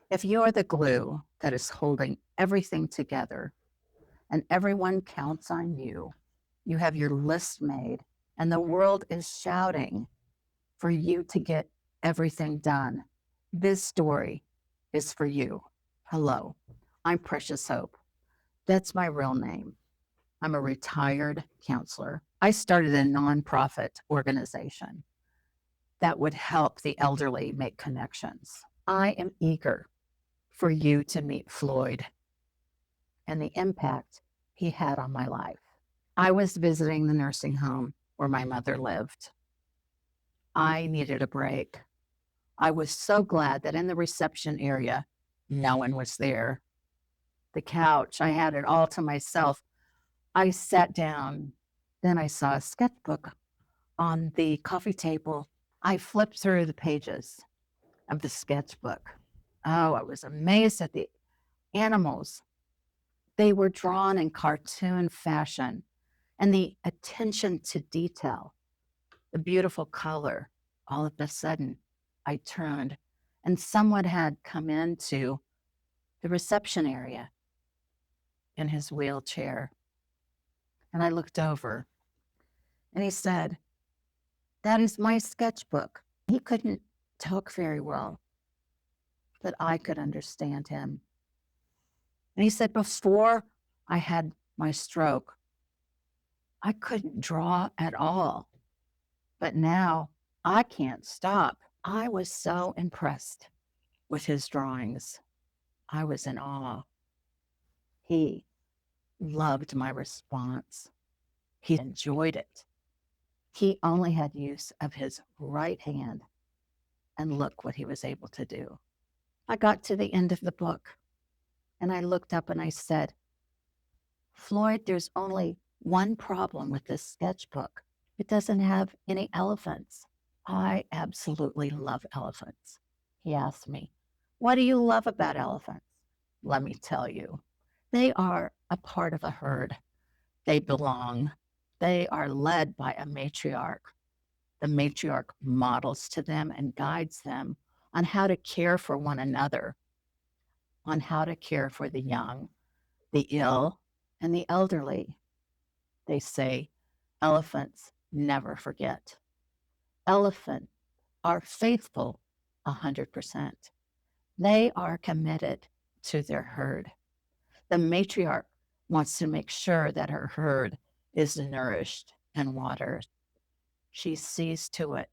If you're the glue that is holding everything together and everyone counts on you, you have your list made and the world is shouting for you to get everything done. This story is for you. Hello, I'm Precious Hope. That's my real name. I'm a retired counselor. I started a nonprofit organization that would help the elderly make connections. I am eager for you to meet Floyd and the impact he had on my life. I was visiting the nursing home where my mother lived. I needed a break. I was so glad that in the reception area, no one was there. The couch, I had it all to myself. I sat down. Then I saw a sketchbook on the coffee table. I flipped through the pages of the sketchbook. Oh, I was amazed at the animals. They were drawn in cartoon fashion and the attention to detail, the beautiful color. All of a sudden, I turned and someone had come into the reception area in his wheelchair. And I looked over and he said, "That is my sketchbook." He couldn't talk very well, but I could understand him. And he said, "Before I had my stroke, I couldn't draw at all, but now I can't stop." I was so impressed with his drawings. I was in awe. He loved my response. He enjoyed it. He only had use of his right hand, and look what he was able to do. I got to the end of the book and I looked up and I said, "Floyd, there's only one problem with this sketchbook. It doesn't have any elephants." I absolutely love elephants. He asked me, "What do you love about elephants?" Let me tell you, they are a part of a herd. They belong. They are led by a matriarch. The matriarch models to them and guides them on how to care for one another, on how to care for the young, the ill, and the elderly. They say elephants never forget. Elephants are faithful 100%. They are committed to their herd. The matriarch wants to make sure that her herd is nourished and watered. She sees to it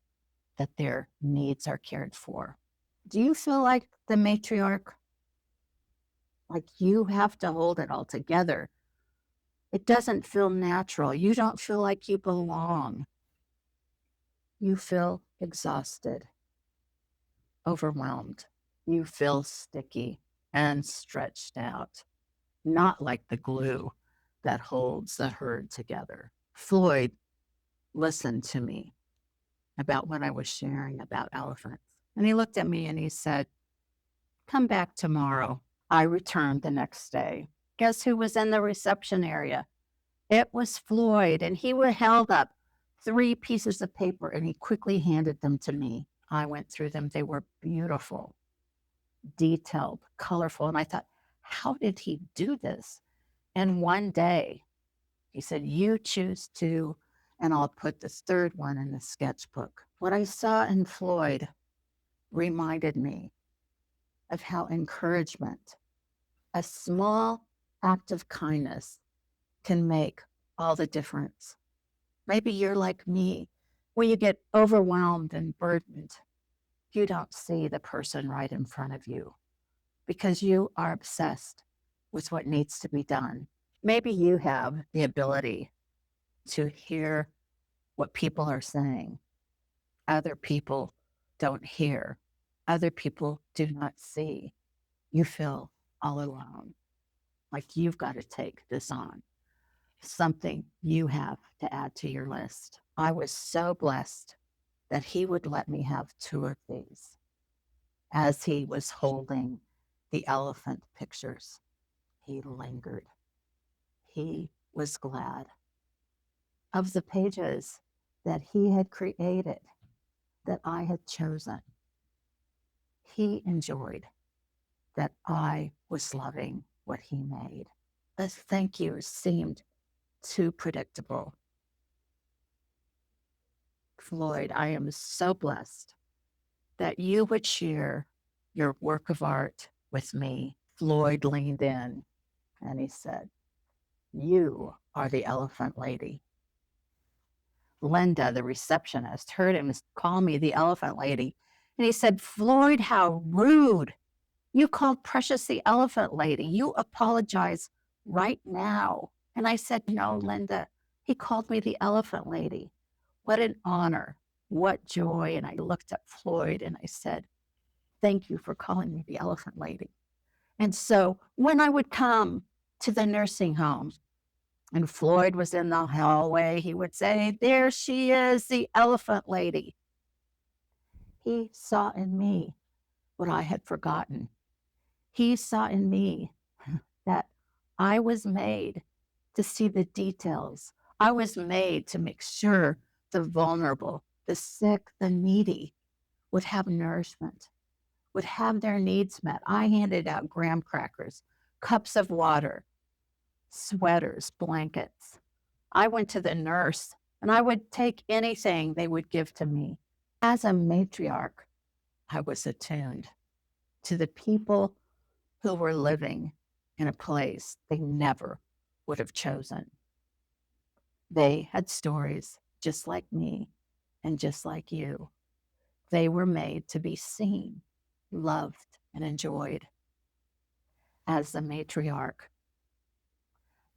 that their needs are cared for. Do you feel like the matriarch? Like you have to hold it all together. It doesn't feel natural. You don't feel like you belong. You feel exhausted, overwhelmed. You feel sticky and stretched out, not like the glue that holds the herd together. Floyd listened to me about what I was sharing about elephants. And he looked at me and he said, "Come back tomorrow." I returned the next day. Guess who was in the reception area? It was Floyd, and he held up 3 pieces of paper and he quickly handed them to me. I went through them. They were beautiful, detailed, colorful. And I thought, how did he do this? And one day he said, "You choose two, and I'll put the third one in the sketchbook." What I saw in Floyd reminded me of how encouragement, a small act of kindness, can make all the difference. Maybe you're like me, where you get overwhelmed and burdened. You don't see the person right in front of you because you are obsessed with what needs to be done. Maybe you have the ability to hear what people are saying. Other people don't hear. Other people do not see. You feel all alone, like you've got to take this on, something you have to add to your list. I was so blessed that he would let me have 2 of these as he was holding the elephant pictures. He lingered. He was glad of the pages that he had created, that I had chosen. He enjoyed that I was loving what he made. The thank you seemed too predictable. Floyd, I am so blessed that you would share your work of art with me. Floyd leaned in and he said, "You are the elephant lady." Linda, the receptionist, heard him call me the elephant lady. And he said, "Floyd, how rude. You called Precious the elephant lady. You apologize right now." And I said, "No, Linda, he called me the elephant lady. What an honor. What joy." And I looked at Floyd and I said, "Thank you for calling me the elephant lady." And so when I would come to the nursing home and Floyd was in the hallway, he would say, "There she is, the elephant lady." He saw in me what I had forgotten. He saw in me that I was made to see the details. I was made to make sure the vulnerable, the sick, the needy would have nourishment, would have their needs met. I handed out graham crackers, cups of water, sweaters, blankets. I went to the nurse and I would take anything they would give to me. As a matriarch, I was attuned to the people who were living in a place they never would have chosen. They had stories just like me and just like you. They were made to be seen, loved, and enjoyed. As the matriarch,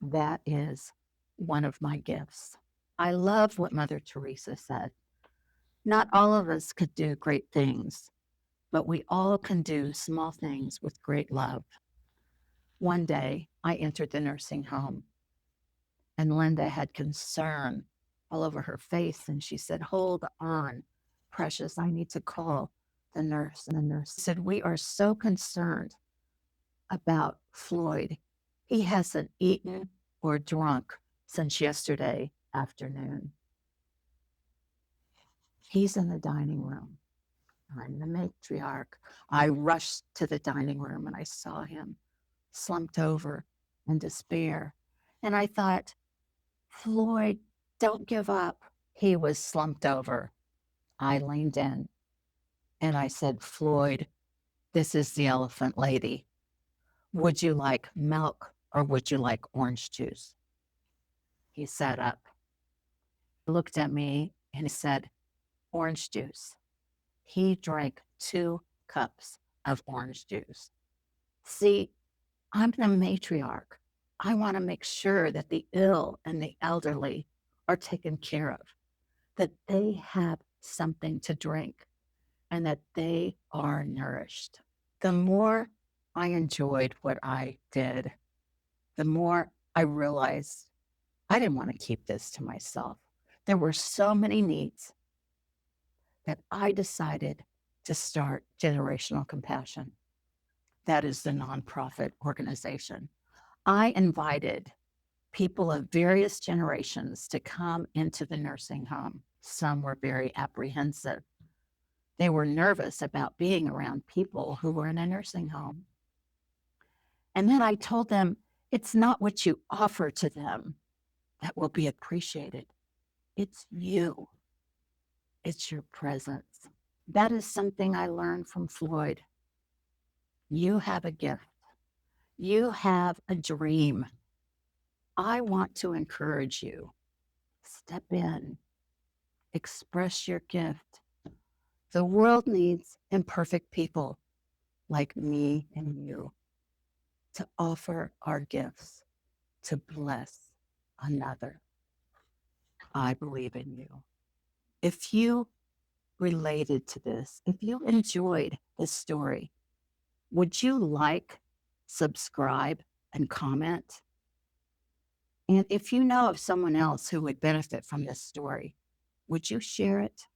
that is one of my gifts. I love what Mother Teresa said. Not all of us could do great things, but we all can do small things with great love. One day, I entered the nursing home, and Linda had concern all over her face, and she said, "Hold on, Precious, I need to call the nurse." And the nurse said, "We are so concerned about Floyd. He hasn't eaten or drunk since yesterday afternoon. He's in the dining room." I'm the matriarch. I rushed to the dining room and I saw him slumped over in despair. And I thought, "Floyd, don't give up." He was slumped over. I leaned in and I said, "Floyd, this is the elephant lady. Would you like milk or would you like orange juice?" He sat up, looked at me, and he said, "Orange juice." He drank 2 cups of orange juice. See, I'm the matriarch. I want to make sure that the ill and the elderly are taken care of, that they have something to drink, and that they are nourished. The more I enjoyed what I did, the more I realized I didn't want to keep this to myself. There were so many needs that I decided to start Generational Compassion. That is the nonprofit organization. I invited people of various generations to come into the nursing home. Some were very apprehensive. They were nervous about being around people who were in a nursing home. And then I told them, it's not what you offer to them that will be appreciated. It's you. It's your presence. That is something I learned from Floyd. You have a gift. You have a dream. I want to encourage you. Step in. Express your gift. The world needs imperfect people like me and you to offer our gifts to bless another. I believe in you. If you related to this, if you enjoyed this story, would you like, subscribe, and comment? And if you know of someone else who would benefit from this story, would you share it?